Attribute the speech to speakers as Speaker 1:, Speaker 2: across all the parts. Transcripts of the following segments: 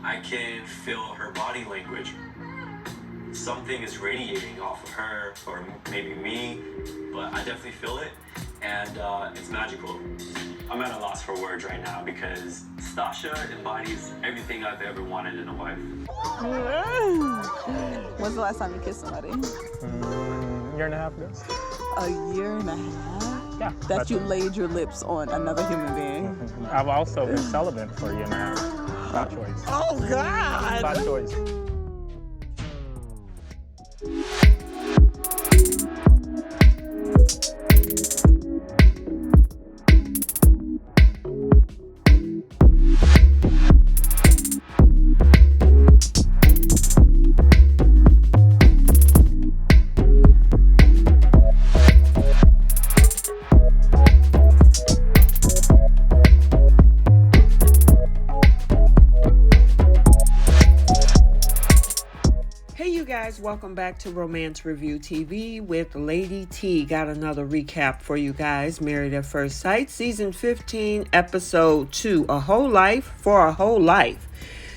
Speaker 1: I can feel her body language. Something is radiating off of her, or maybe me, but I definitely feel it, and it's magical. I'm at a loss for words right now because Stasha embodies everything I've ever wanted in a wife.
Speaker 2: When's the last time you kissed somebody?
Speaker 3: Year and a half ago.
Speaker 2: A year and a half?
Speaker 3: Yeah.
Speaker 2: That you laid your lips on another human being?
Speaker 3: I've also been celibate for a year and a half. By choice.
Speaker 2: Oh, God!
Speaker 3: By choice.
Speaker 4: Welcome back to Romance Review TV with Lady T. Got another recap for you guys. Married at First Sight, Season 15, Episode 2, A Whole Life for a Whole Life.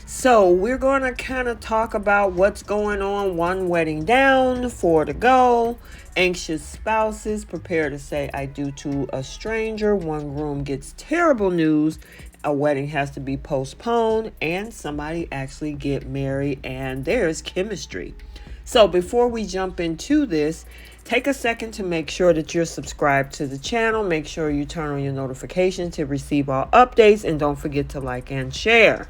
Speaker 4: So we're going to kind of talk about what's going on. One wedding down, 4 to go. Anxious spouses prepare to say I do to a stranger. One groom gets terrible news. A wedding has to be postponed, and somebody actually get married, and there's chemistry. So before we jump into this, take a second to make sure that you're subscribed to the channel. Make sure you turn on your notifications to receive all updates, and don't forget to like and share.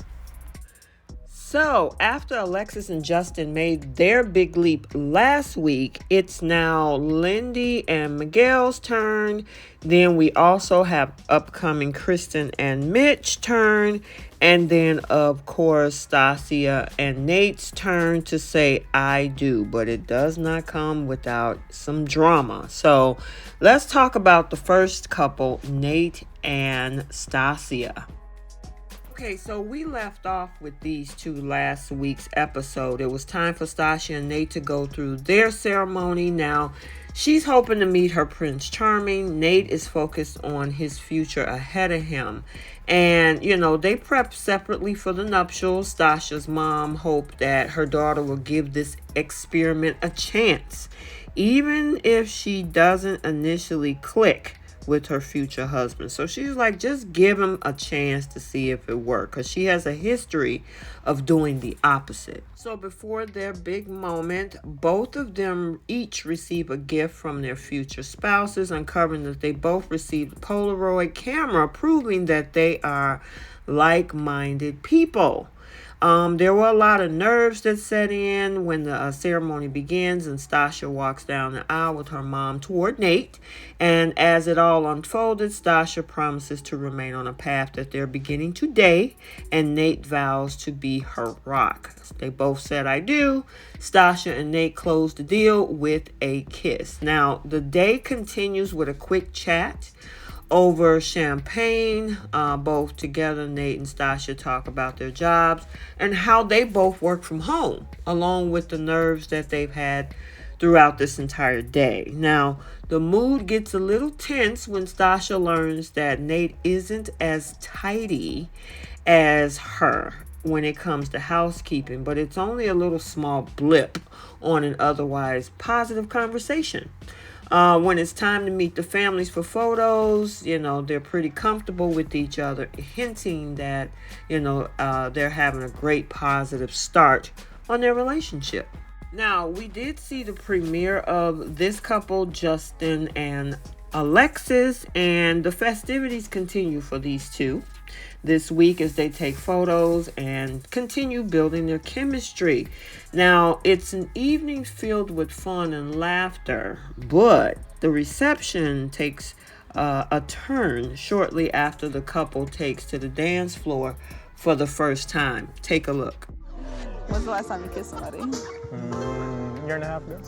Speaker 4: So after Alexis and Justin made their big leap last week, it's now Lindy and Miguel's turn. Then we also have upcoming Kristen and Mitch turn. And then, of course, Stasia and Nate's turn to say I do. But it does not come without some drama. So let's talk about the first couple, Nate and Stasia. Okay, so we left off with these two last week's episode. It was time for Stasia and Nate to go through their ceremony. Now, she's hoping to meet her Prince Charming. Nate is focused on his future ahead of him. And, you know, they prep separately for the nuptials. Stasia's mom hoped that her daughter will give this experiment a chance, even if she doesn't initially click with her future husband. So she's like, just give him a chance to see if it works, because she has a history of doing the opposite. So before their big moment, both of them each receive a gift from their future spouses, uncovering that they both received a Polaroid camera, proving that they are like-minded people. There were a lot of nerves that set in when the ceremony begins, and Stasia walks down the aisle with her mom toward Nate. And as it all unfolded, Stasia promises to remain on a path that they're beginning today, and Nate vows to be her rock. They both said I do. Stasia and Nate closed the deal with a kiss. Now, the day continues with a quick chat over champagne. Both together, Nate and Stasia talk about their jobs and how they both work from home, along with the nerves that they've had throughout this entire day. Now, the mood gets a little tense when Stasia learns that Nate isn't as tidy as her when it comes to housekeeping, but it's only a little small blip on an otherwise positive conversation. When it's time to meet the families for photos, you know, they're pretty comfortable with each other, hinting that, you know, they're having a great positive start on their relationship. Now, we did see the premiere of this couple, Justin and Alexis, and the festivities continue for these two this week as they take photos and continue building their chemistry. Now, it's an evening filled with fun and laughter, but the reception takes a turn shortly after the couple takes to the dance floor for the first time. Take a look.
Speaker 2: When's the last time you kissed somebody?
Speaker 3: Year and a half ago.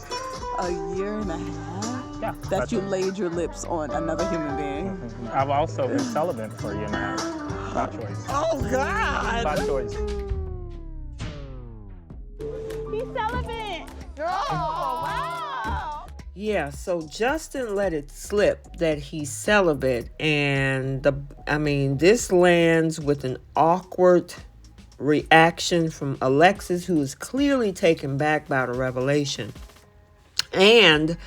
Speaker 2: A year and a half?
Speaker 3: Yeah.
Speaker 2: That you laid your lips on another human being?
Speaker 3: I've also been celibate for a year and a half. By choice.
Speaker 2: Oh, God!
Speaker 3: By choice.
Speaker 2: He's celibate! Oh, wow!
Speaker 4: Yeah, so Justin let it slip that he's celibate, and this lands with an awkward reaction from Alexis, who is clearly taken back by the revelation. And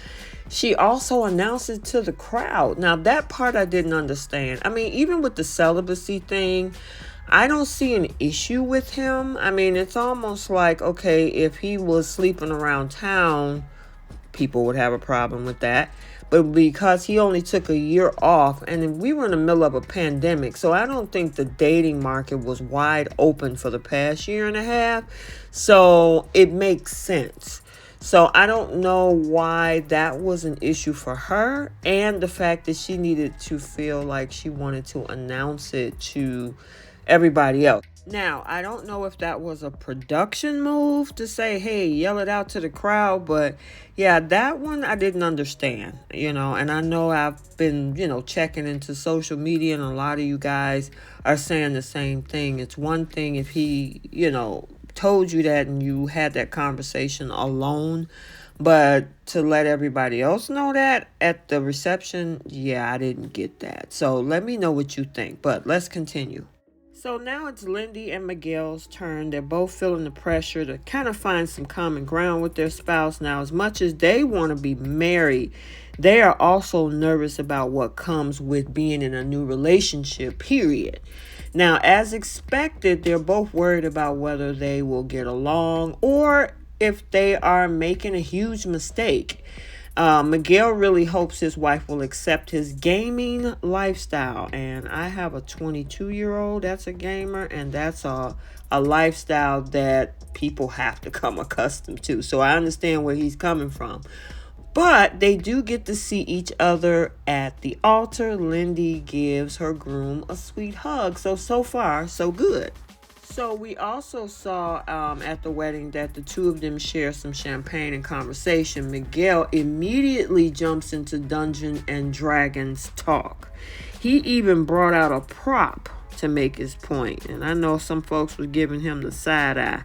Speaker 4: she also announced it to the crowd. Now, that part I didn't understand. I mean, even with the celibacy thing, I don't see an issue with him. I mean, it's almost like, okay, if he was sleeping around town, people would have a problem with that. But because he only took a year off, and we were in the middle of a pandemic, so I don't think the dating market was wide open for the past year and a half. So it makes sense. So I don't know why that was an issue for her, and the fact that she needed to feel like she wanted to announce it to everybody else. Now, I don't know if that was a production move to say, hey, yell it out to the crowd, but yeah, that one I didn't understand, and I know I've been, checking into social media, and a lot of you guys are saying the same thing. It's one thing if he, told you that and you had that conversation alone, but to let everybody else know that at the reception, yeah, I didn't get that. So let me know what you think, but let's continue. So now it's Lindy and Miguel's turn. They're both feeling the pressure to kind of find some common ground with their spouse. Now, as much as they want to be married, they are also nervous about what comes with being in a new relationship, period. Now, as expected, they're both worried about whether they will get along or if they are making a huge mistake. Miguel really hopes his wife will accept his gaming lifestyle. And I have a 22-year-old that's a gamer, and that's a lifestyle that people have to come accustomed to. So I understand where he's coming from. But they do get to see each other at the altar. Lindy gives her groom a sweet hug. So far, so good. So we also saw at the wedding that the two of them share some champagne and conversation. Miguel immediately jumps into Dungeons and Dragons talk. He even brought out a prop to make his point. And I know some folks were giving him the side eye.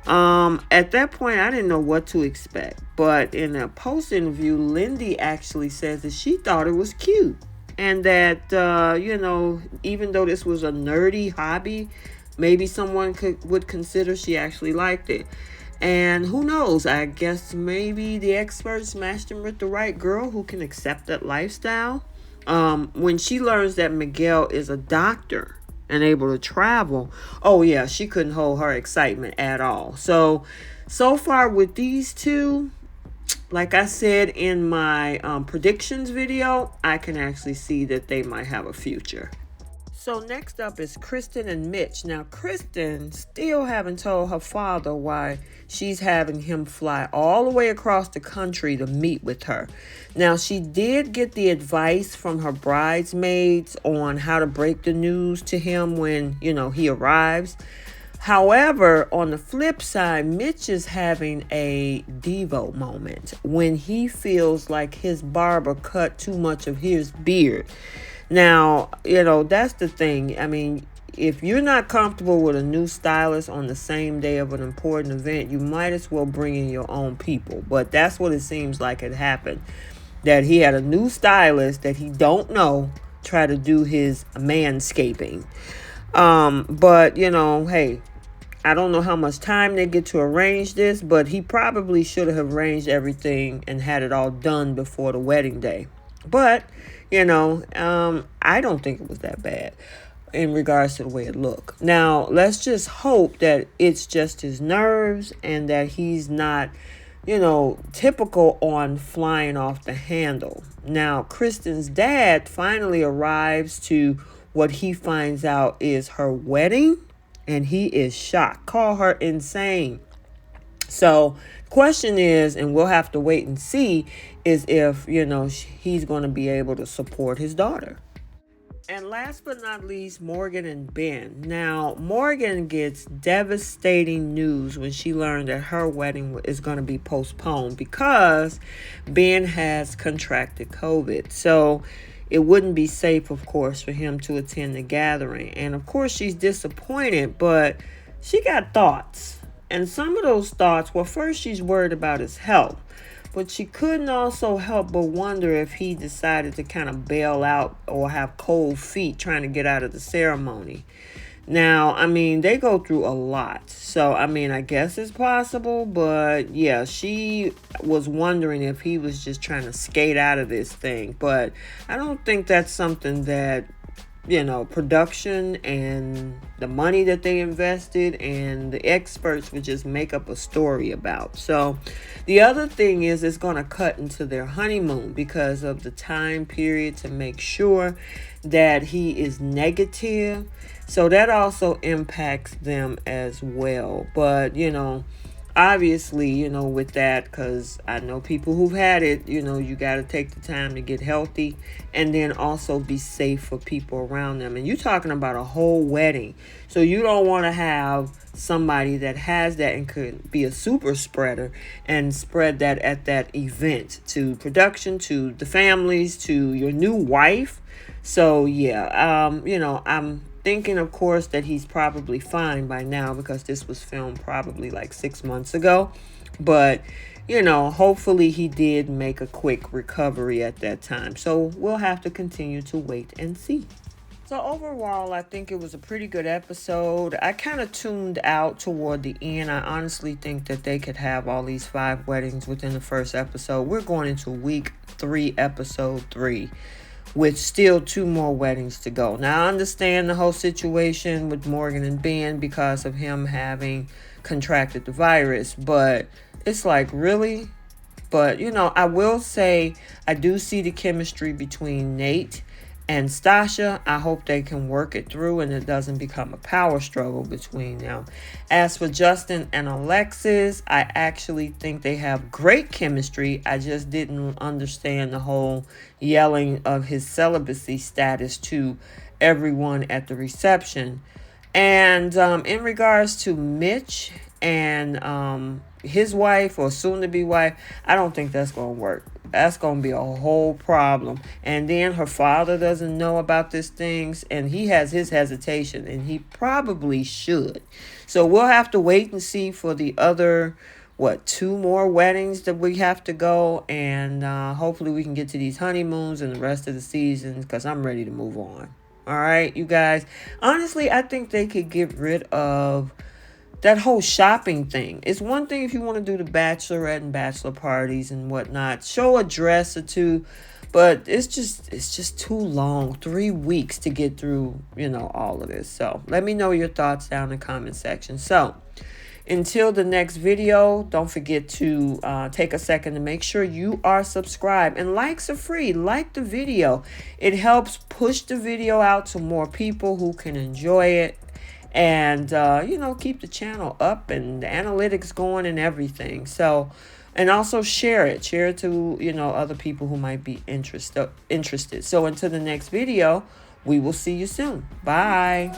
Speaker 4: At that point, I didn't know what to expect. But in a post interview, Lindy actually says that she thought it was cute. And that, even though this was a nerdy hobby, maybe someone would consider she actually liked it. And who knows? I guess maybe the experts matched him with the right girl who can accept that lifestyle. When she learns that Miguel is a doctor and able to travel, oh yeah, she couldn't hold her excitement at all. So far with these two, like I said in my predictions video, I can actually see that they might have a future. So next up is Kristen and Mitch. Now, Kristen still haven't told her father why she's having him fly all the way across the country to meet with her. Now, she did get the advice from her bridesmaids on how to break the news to him when, he arrives. However, on the flip side, Mitch is having a Devo moment when he feels like his barber cut too much of his beard. Now, that's the thing. I mean, if you're not comfortable with a new stylist on the same day of an important event, you might as well bring in your own people. But that's what it seems like had happened. That he had a new stylist that he don't know try to do his manscaping. But, hey, I don't know how much time they get to arrange this, but he probably should have arranged everything and had it all done before the wedding day. But, I don't think it was that bad in regards to the way it looked. Now, let's just hope that it's just his nerves and that he's not, typical on flying off the handle. Now, Kristen's dad finally arrives to what he finds out is her wedding, and he is shocked. Call her insane. So, question is, and we'll have to wait and see, is if, he's going to be able to support his daughter. And last but not least, Morgan and Ben. Now, Morgan gets devastating news when she learned that her wedding is going to be postponed because Ben has contracted COVID. So it wouldn't be safe, of course, for him to attend the gathering. And of course, she's disappointed, but she got thoughts. And some of those thoughts, well, first she's worried about his health. But she couldn't also help but wonder if he decided to kind of bail out or have cold feet trying to get out of the ceremony. Now, I mean, they go through a lot. So, I mean, I guess it's possible. But yeah, she was wondering if he was just trying to skate out of this thing. But I don't think that's something that, production and the money that they invested and the experts would just make up a story about. So the other thing is it's going to cut into their honeymoon because of the time period to make sure that he is negative. So that also impacts them as well. But, obviously, with that, because I know people who've had it, you got to take the time to get healthy and then also be safe for people around them. And you're talking about a whole wedding. So you don't want to have somebody that has that and could be a super spreader and spread that at that event to production, to the families, to your new wife. So yeah, I'm thinking, of course, that he's probably fine by now because this was filmed probably like 6 months ago. But, hopefully he did make a quick recovery at that time. So we'll have to continue to wait and see. So overall, I think it was a pretty good episode. I kind of tuned out toward the end. I honestly think that they could have all these 5 weddings within the first episode. We're going into week 3, episode 3. With still 2 more weddings to go. Now, I understand the whole situation with Morgan and Ben because of him having contracted the virus, but it's like, really? But, I will say I do see the chemistry between Nate and Stasha. I hope they can work it through and it doesn't become a power struggle between them. As for Justin and Alexis, I actually think they have great chemistry. I just didn't understand the whole yelling of his celibacy status to everyone at the reception. And in regards to Mitch and his wife or soon-to-be wife, I don't think that's going to work. That's going to be a whole problem. And then her father doesn't know about these things, and he has his hesitation, and he probably should. So we'll have to wait and see for the other, 2 more weddings that we have to go, and hopefully we can get to these honeymoons and the rest of the seasons because I'm ready to move on. All right, you guys. Honestly, I think they could get rid of that whole shopping thing. It's one thing if you want to do the bachelorette and bachelor parties and whatnot, show a dress or 2, but it's just too long. 3 weeks to get through, all of this. So let me know your thoughts down in the comment section. So until the next video, don't forget to take a second to make sure you are subscribed. And likes are free. Like the video. It helps push the video out to more people who can enjoy it. And, keep the channel up and the analytics going and everything. So, and also share it. Share it to, other people who might be interested. So until the next video, we will see you soon. Bye.